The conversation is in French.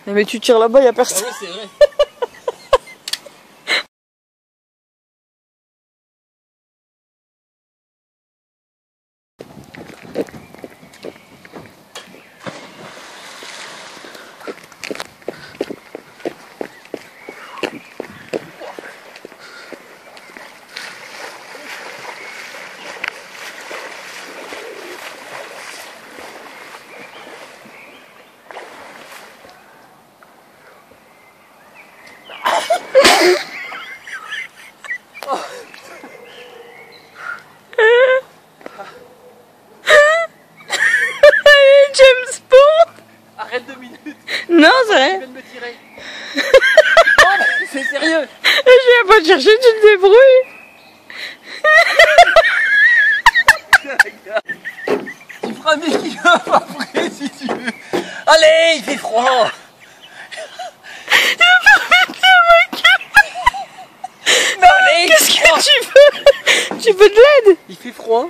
Mais tu tires là-bas, y a personne. Ah ouais, c'est vrai. James Bond. Arrête 2 minutes. Non, c'est Tu vrai. viens de me tirer. Non, mais c'est sérieux. Je viens pas te chercher, tu te débrouilles. Tu feras mes kilos après si tu veux. Allez, il fait froid. Non, allez, Qu'est-ce que tu veux? Tu veux de l'aide? il fait froid.